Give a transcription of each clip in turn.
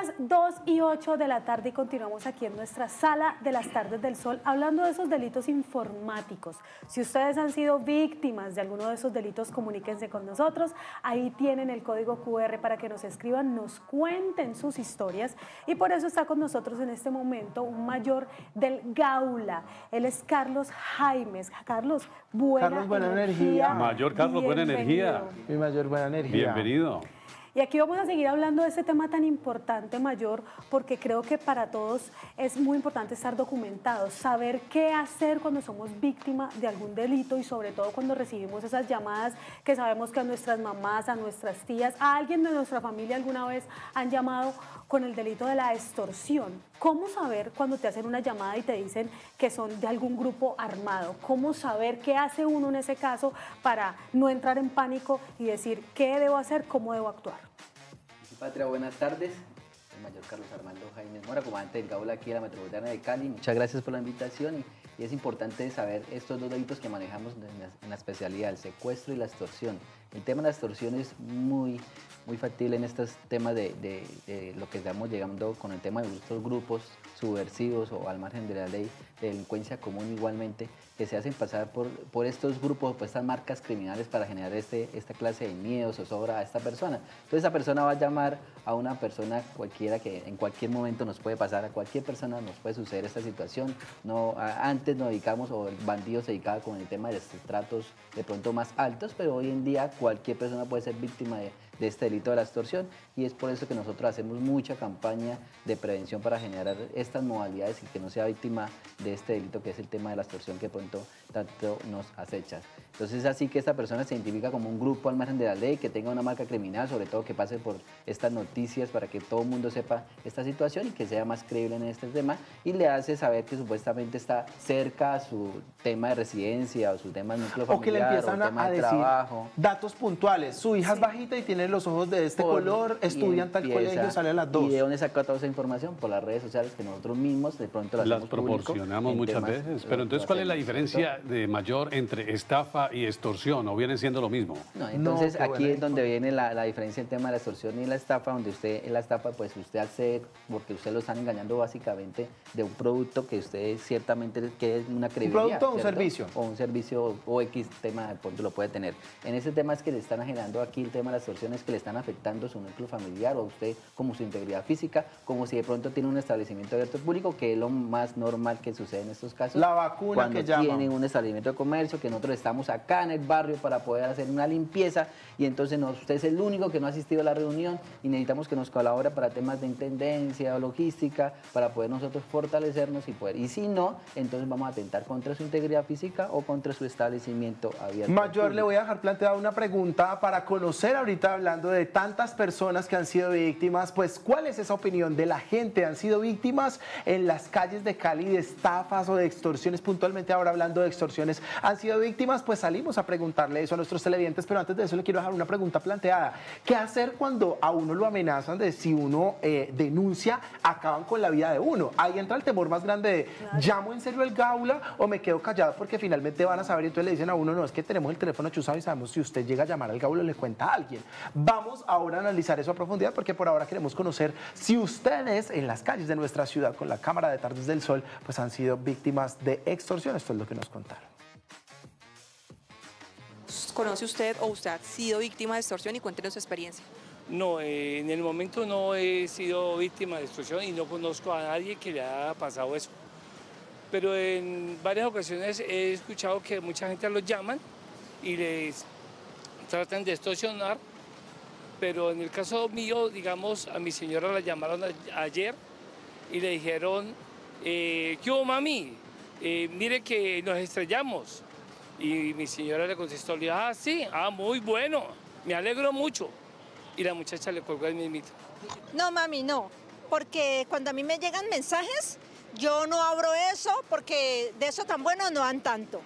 las 2:08 de la tarde y continuamos aquí en nuestra sala de las tardes del sol hablando de esos delitos informáticos. Si ustedes han sido víctimas de alguno de esos delitos, comuníquense con nosotros. Ahí tienen el código QR para que nos escriban, nos cuenten sus historias y por eso está con nosotros en este momento un mayor del Gaula. Él es Carlos Jaimes. Carlos, buena energía. Mayor Carlos, buena energía. Mi mayor buena energía. Bienvenido. Y aquí vamos a seguir hablando de este tema tan importante, Mayor, porque creo que para todos es muy importante estar documentados, saber qué hacer cuando somos víctimas de algún delito y sobre todo cuando recibimos esas llamadas que sabemos que a nuestras mamás, a nuestras tías, a alguien de nuestra familia alguna vez han llamado con el delito de la extorsión. ¿Cómo saber cuando te hacen una llamada y te dicen que son de algún grupo armado? ¿Cómo saber qué hace uno en ese caso para no entrar en pánico y decir qué debo hacer, cómo debo actuar? Patria, buenas tardes. El mayor Carlos Armando Jaimes Mora, comandante del Gaula aquí de la Metropolitana de Cali. Muchas gracias por la invitación y es importante saber estos dos delitos que manejamos en la especialidad, el secuestro y la extorsión. El tema de la extorsión es muy factible en estos temas de lo que estamos llegando con el tema de estos grupos subversivos o al margen de la ley de delincuencia común igualmente, que se hacen pasar por estos grupos, por estas marcas criminales para generar esta clase de miedo, zozobra a esta persona. Entonces esa persona va a llamar a una persona cualquiera que en cualquier momento nos puede pasar, a cualquier persona nos puede suceder esta situación. Antes nos dedicamos, o el bandido se dedicaba con el tema de estratos de pronto más altos, pero hoy en día cualquier persona puede ser víctima de este delito de la extorsión y es por eso que nosotros hacemos mucha campaña de prevención para generar estas modalidades y que no sea víctima de este delito que es el tema de la extorsión que pronto tanto nos acecha. Entonces es así que esta persona se identifica como un grupo al margen de la ley, que tenga una marca criminal, sobre todo que pase por estas noticias para que todo el mundo sepa esta situación y que sea más creíble en este tema y le hace saber que supuestamente está cerca a su tema de residencia o su tema de núcleo familiar o que le empiezan o tema a de decir trabajo. Datos puntuales. Su hija es bajita y tiene los ojos de este color, estudia en tal colegio, sale a las 2. ¿Y de dónde saca toda esa información? Por las redes sociales que nosotros mismos de pronto las proporcionamos muchas veces. Pero entonces, ¿cuál es la diferencia de mayor entre estafa y extorsión? ¿O vienen siendo lo mismo? No, entonces aquí es donde viene la diferencia entre el tema de la extorsión y la estafa, donde usted en la estafa pues usted accede porque usted lo están engañando básicamente de un producto que usted ciertamente que es una credibilidad. ¿Un producto o un ¿cierto? servicio? O un servicio o X tema de pronto lo puede tener. En ese tema es que le están generando aquí el tema de la extorsión, es que le están afectando su núcleo familiar o a usted como su integridad física, como si de pronto tiene un establecimiento abierto público, que es lo más normal que sucede en estos casos. La vacuna cuando que llaman. tienen un establecimiento de comercio, que nosotros estamos acá en el barrio para poder hacer una limpieza y entonces usted es el único que no ha asistido a la reunión y necesitamos que nos colabore para temas de intendencia o logística para poder nosotros fortalecernos y poder. Y si no, entonces vamos a atentar contra su integridad física o contra su establecimiento abierto. Mayor, le voy a dejar planteada una pregunta para conocer ahorita, hablando de tantas personas que han sido víctimas, pues ¿cuál es esa opinión de la gente? ¿Han sido víctimas en las calles de Cali de estafas o de extorsiones? Puntualmente ahora hablando de extorsiones, ¿han sido víctimas? Pues salimos a preguntarle eso a nuestros televidentes, pero antes de eso le quiero dejar una pregunta planteada. ¿Qué hacer cuando a uno lo amenazan de si uno denuncia, acaban con la vida de uno? Ahí entra el temor más grande de, ¿llamo en serio el Gaula o me quedo callado porque finalmente van a saber y entonces le dicen a uno, no, es que tenemos el teléfono chuzado y sabemos si usted llega a llamar al Gaula le cuenta a alguien? Vamos ahora a analizar eso a profundidad porque por ahora queremos conocer si ustedes en las calles de nuestra ciudad con la cámara de Tardes del Sol pues han sido víctimas de extorsión. Esto es lo que nos contaron. ¿Conoce usted o usted ha sido víctima de extorsión y cuéntenos su experiencia? No, en el momento no he sido víctima de extorsión y no conozco a nadie que le haya pasado eso. Pero en varias ocasiones he escuchado que mucha gente los llaman y les tratan de extorsionar, pero en el caso mío, digamos, a mi señora la llamaron ayer y le dijeron, ¿qué hubo, mami? Mire que nos estrellamos. Y mi señora le contestó, le dijo, sí, muy bueno, me alegro mucho. Y la muchacha le colgó el mismito. No, mami, no, porque cuando a mí me llegan mensajes, yo no abro eso porque de eso tan bueno no dan tanto.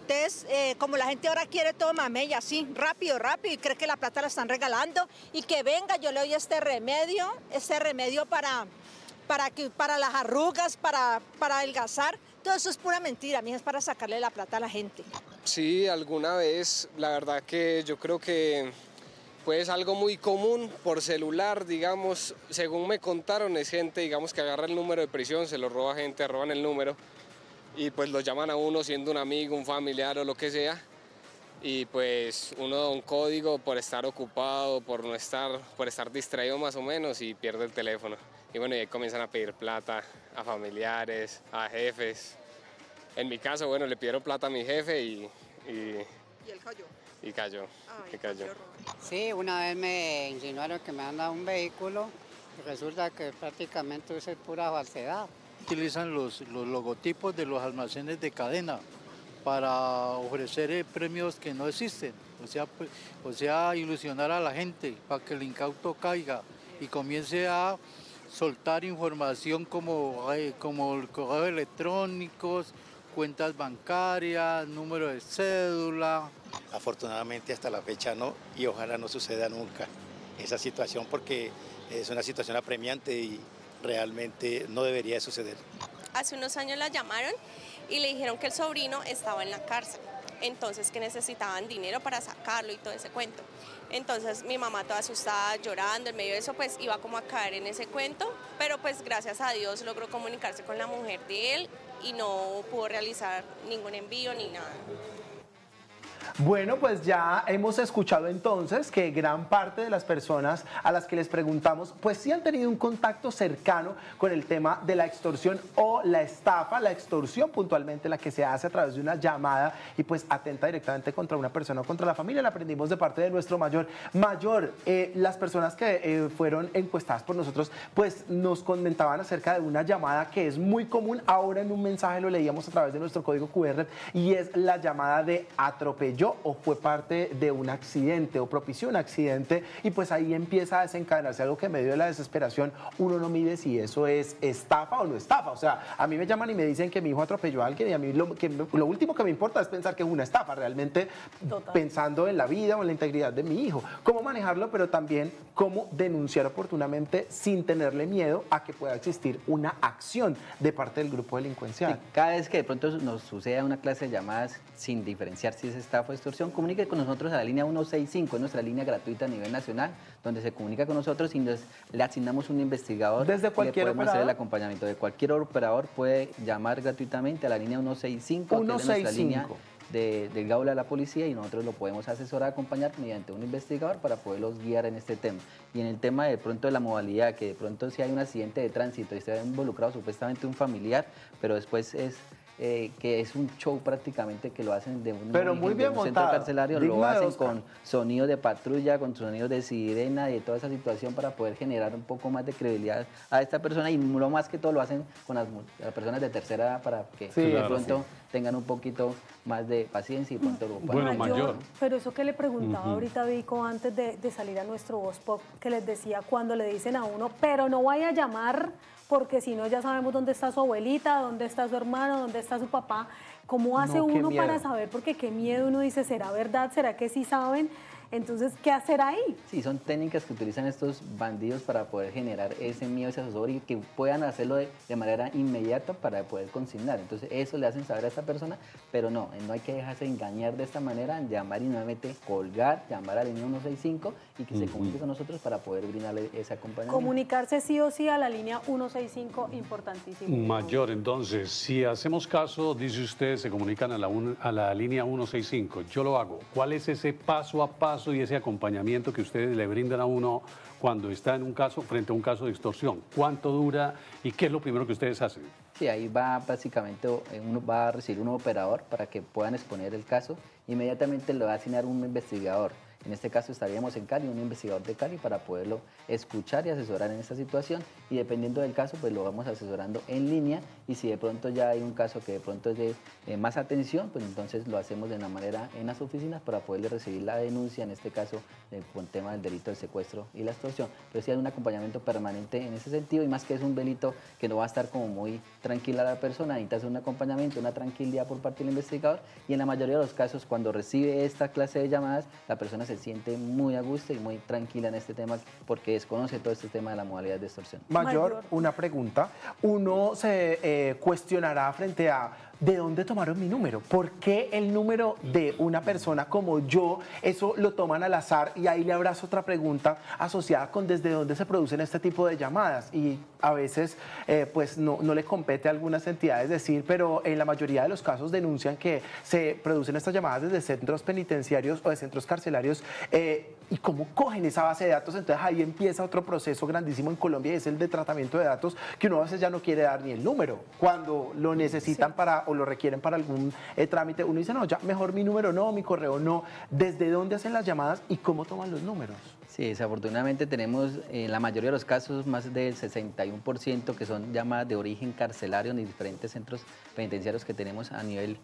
Entonces, como la gente ahora quiere todo mamey, así, rápido, y cree que la plata la están regalando y que venga, yo le doy este remedio para las arrugas, para adelgazar. Todo eso es pura mentira, mija, es para sacarle la plata a la gente. Sí, alguna vez, la verdad que yo creo que Pues algo muy común por celular, digamos, según me contaron, es gente, digamos, que agarra el número de prisión, se lo roba gente, roban el número y pues lo llaman a uno siendo un amigo, un familiar o lo que sea, y pues uno da un código por estar ocupado, por estar distraído más o menos, y pierde el teléfono. Y bueno, y ahí comienzan a pedir plata a familiares, a jefes. En mi caso, bueno, le pidieron plata a mi jefe ¿Y él cayó? y cayó. Ay, Y cayó. qué horror. Sí, una vez me insinuaron que me han dado un vehículo y resulta que prácticamente eso es pura falsedad. Utilizan los logotipos de los almacenes de cadena para ofrecer premios que no existen, o sea, ilusionar a la gente para que el incauto caiga y comience a soltar información como correos electrónicos, cuentas bancarias, número de cédula. Afortunadamente hasta la fecha no, y ojalá no suceda nunca esa situación, porque es una situación apremiante y realmente no debería de suceder. Hace unos años la llamaron y le dijeron que el sobrino estaba en la cárcel, entonces que necesitaban dinero para sacarlo y todo ese cuento. Entonces mi mamá toda asustada, llorando, en medio de eso pues iba como a caer en ese cuento, pero pues gracias a Dios logró comunicarse con la mujer de él y no pudo realizar ningún envío ni nada. Bueno, pues ya hemos escuchado entonces que gran parte de las personas a las que les preguntamos, pues sí han tenido un contacto cercano con el tema de la extorsión o la estafa, la extorsión puntualmente la que se hace a través de una llamada y pues atenta directamente contra una persona o contra la familia. La aprendimos de parte de nuestro mayor. Mayor, las personas que fueron encuestadas por nosotros, pues nos comentaban acerca de una llamada que es muy común. Ahora en un mensaje lo leíamos a través de nuestro código QR y es la llamada de atropelló o fue parte de un accidente o propició un accidente, y pues ahí empieza a desencadenarse algo que en medio de la desesperación uno no mide si eso es estafa o no estafa. O sea, a mí me llaman y me dicen que mi hijo atropelló a alguien y a mí lo último que me importa es pensar que es una estafa, realmente pensando en la vida o en la integridad de mi hijo. Cómo manejarlo, pero también cómo denunciar oportunamente sin tenerle miedo a que pueda existir una acción de parte del grupo delincuencial. Sí, cada vez que de pronto nos suceda una clase de llamadas sin diferenciar si es estafa o extorsión, comunique con nosotros a la línea 165, nuestra línea gratuita a nivel nacional, donde se comunica con nosotros y le asignamos un investigador. Desde cualquier le podemos hacer el operador. acompañamiento de cualquier operador, puede llamar gratuitamente a la línea 165, que es nuestra línea del Gaula de la Policía, y nosotros lo podemos asesorar, acompañar mediante un investigador para poderlos guiar en este tema. Y en el tema de pronto de la modalidad, que de pronto si hay un accidente de tránsito y se ha involucrado supuestamente un familiar, pero después es que es un show prácticamente que lo hacen de un, pero muy bien de un centro montado, carcelario, lo hacen con sonidos de patrulla, con sonidos de sirena y de toda esa situación para poder generar un poco más de credibilidad a esta persona, y lo más que todo lo hacen con las personas de tercera edad para que de pronto tengan un poquito más de paciencia y pronto lo puedan. Bueno, mayor. Pero eso que le preguntaba ahorita Vico antes de salir a nuestro Voz Pop, que les decía cuando le dicen a uno, pero no vaya a llamar porque si no ya sabemos dónde está su abuelita, dónde está su hermano, dónde está su papá. ¿Cómo hace uno para saber? Porque qué miedo, uno dice, ¿será verdad? ¿Será que sí saben? Entonces, ¿qué hacer ahí? Sí, son técnicas que utilizan estos bandidos para poder generar ese miedo, ese asesor, y que puedan hacerlo de manera inmediata para poder consignar. Entonces, eso le hacen saber a esta persona, pero no hay que dejarse engañar de esta manera, llamar y nuevamente colgar, llamar a la línea 165 y que se comunique con nosotros para poder brindarle ese acompañamiento. Comunicarse sí o sí a la línea 165, importantísimo. Mayor, entonces, si hacemos caso, dice usted, se comunican a la línea 165, yo lo hago. ¿Cuál es ese paso a paso y ese acompañamiento que ustedes le brindan a uno cuando está en un caso, frente a un caso de extorsión? ¿Cuánto dura y qué es lo primero que ustedes hacen? Sí, ahí va básicamente, uno va a recibir un operador para que puedan exponer el caso. Inmediatamente le va a asignar un investigador. En este caso estaríamos en Cali, un investigador de Cali, para poderlo escuchar y asesorar en esta situación, y dependiendo del caso pues lo vamos asesorando en línea, y si de pronto ya hay un caso que de pronto es de más atención, pues entonces lo hacemos de una manera en las oficinas para poderle recibir la denuncia, en este caso con tema del delito de secuestro y la extorsión. Pero sí hay un acompañamiento permanente en ese sentido, y más que es un delito que no va a estar como muy tranquila la persona, necesita hacer un acompañamiento, una tranquilidad por parte del investigador, y en la mayoría de los casos cuando recibe esta clase de llamadas, la persona se siente muy a gusto y muy tranquila en este tema porque desconoce todo este tema de la modalidad de extorsión. Mayor, una pregunta. Uno se cuestionará frente a ¿de dónde tomaron mi número? ¿Por qué el número de una persona como yo, eso lo toman al azar? Y ahí le abrazo otra pregunta asociada con desde dónde se producen este tipo de llamadas. Y a veces pues no le compete a algunas entidades decir, pero en la mayoría de los casos denuncian que se producen estas llamadas desde centros penitenciarios o de centros carcelarios. ¿Y cómo cogen esa base de datos? Entonces ahí empieza otro proceso grandísimo en Colombia y es el de tratamiento de datos, que uno a veces ya no quiere dar ni el número. Cuando lo necesitan o lo requieren para algún trámite, uno dice, no, ya mejor mi número no, mi correo no. ¿Desde dónde hacen las llamadas y cómo toman los números? Sí, desafortunadamente tenemos en la mayoría de los casos más del 61% que son llamadas de origen carcelario en diferentes centros penitenciarios que tenemos a nivel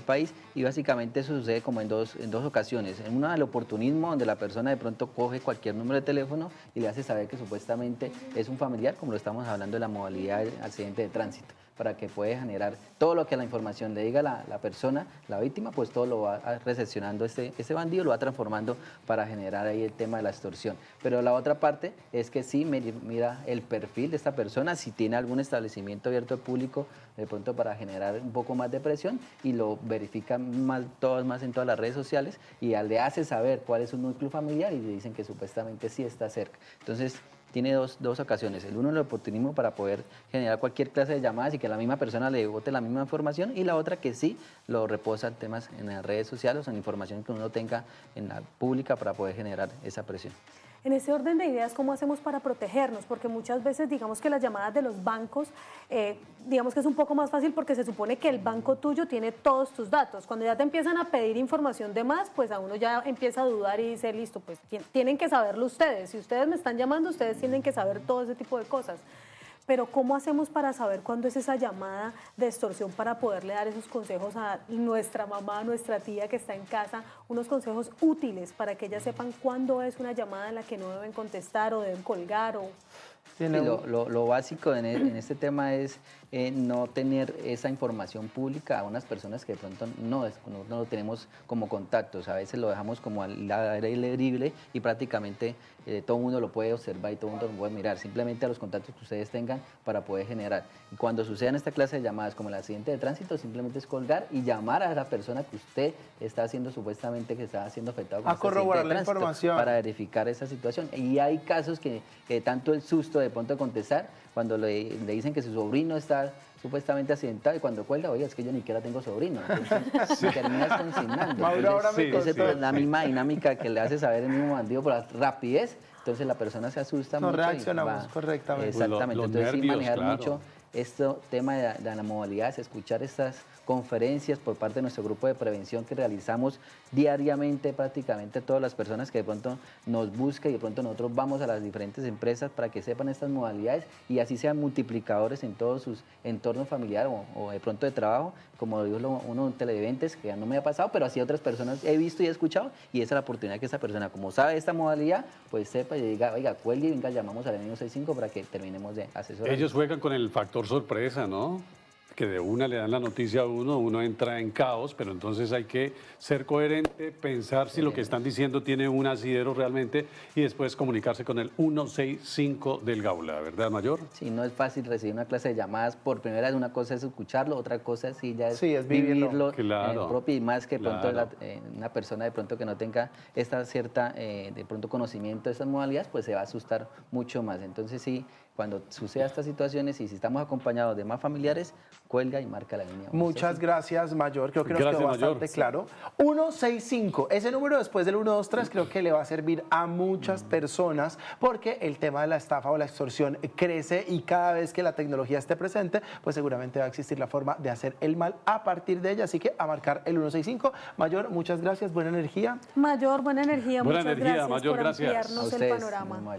país, y básicamente eso sucede como en dos ocasiones. En una, el oportunismo, donde la persona de pronto coge cualquier número de teléfono y le hace saber que supuestamente es un familiar, como lo estamos hablando de la modalidad del accidente de tránsito, para que pueda generar todo lo que la información le diga la persona, la víctima, pues todo lo va recepcionando este bandido, lo va transformando para generar ahí el tema de la extorsión. Pero la otra parte es que sí mira el perfil de esta persona, si tiene algún establecimiento abierto al público, de pronto para generar un poco más de presión, y lo verifica más en todas las redes sociales, y le hace saber cuál es su núcleo familiar y le dicen que supuestamente sí está cerca. Entonces, tiene dos ocasiones. El uno, el oportunismo para poder generar cualquier clase de llamadas y que la misma persona le bote la misma información, y la otra que sí lo reposa en temas en las redes sociales o en información que uno tenga en la pública para poder generar esa presión. En ese orden de ideas, ¿cómo hacemos para protegernos? Porque muchas veces, digamos que las llamadas de los bancos, digamos que es un poco más fácil porque se supone que el banco tuyo tiene todos tus datos. Cuando ya te empiezan a pedir información de más, pues a uno ya empieza a dudar y dice, listo, pues tienen que saberlo ustedes. Si ustedes me están llamando, ustedes tienen que saber todo ese tipo de cosas. Pero ¿cómo hacemos para saber cuándo es esa llamada de extorsión, para poderle dar esos consejos a nuestra mamá, a nuestra tía que está en casa, unos consejos útiles para que ellas sepan cuándo es una llamada en la que no deben contestar o deben colgar? Sí, lo básico en este tema es no tener esa información pública a unas personas que de pronto no lo tenemos como contactos. A veces lo dejamos como al aire libre y prácticamente todo el mundo lo puede observar y todo el mundo lo puede mirar. Simplemente a los contactos que ustedes tengan para poder generar. Y cuando sucedan esta clase de llamadas como el accidente de tránsito, simplemente es colgar y llamar a la persona que usted está haciendo supuestamente que está siendo afectado con este accidente de tránsito, la información para verificar esa situación. Y hay casos que tanto el susto de pronto de contestar, cuando le dicen que su sobrino está supuestamente accidentado, y cuando cuelga, oye, es que yo ni siquiera tengo sobrino. Entonces, sí, terminas consignando. Entonces, la misma dinámica que le hace saber el mismo bandido por la rapidez, entonces la persona se asusta mucho. No reaccionamos correctamente. Exactamente. Los entonces, nervios, sí, manejar claro. mucho este tema de la modalidad, es escuchar estas conferencias por parte de nuestro grupo de prevención que realizamos diariamente, prácticamente todas las personas que de pronto nos buscan, y de pronto nosotros vamos a las diferentes empresas para que sepan estas modalidades y así sean multiplicadores en todos sus entornos familiares o de pronto de trabajo, como lo dijo uno de televidentes, que ya no me ha pasado, pero así otras personas he visto y he escuchado, y esa es la oportunidad que esta persona, como sabe esta modalidad, pues sepa y diga, oiga, cuelgue y venga, llamamos al 165 para que terminemos de asesorar. Ellos juegan con el factor sorpresa, ¿no? Que de una le dan la noticia a uno entra en caos, pero entonces hay que ser coherente, pensar si lo que están diciendo tiene un asidero realmente y después comunicarse con el 165 del Gaula, ¿verdad, Mayor? Sí, no es fácil recibir una clase de llamadas por primera vez. Una cosa es escucharlo, otra cosa sí ya es vivirlo claro, en el propio, y más que claro. pronto una persona de pronto que no tenga esta cierta de pronto conocimiento de estas modalidades, pues se va a asustar mucho más. Entonces sí, cuando suceda estas situaciones y si estamos acompañados de más familiares, cuelga y marca la línea. Muchas gracias, Mayor. Creo que nos quedó bastante claro. 165, ese número después del 123 creo que le va a servir a muchas personas, porque el tema de la estafa o la extorsión crece y cada vez que la tecnología esté presente, pues seguramente va a existir la forma de hacer el mal a partir de ella. Así que a marcar el 165. Mayor, muchas gracias. Buena energía. Mayor, buena energía. Buena muchas energía, gracias Mayor, por gracias. ampliarnos el panorama.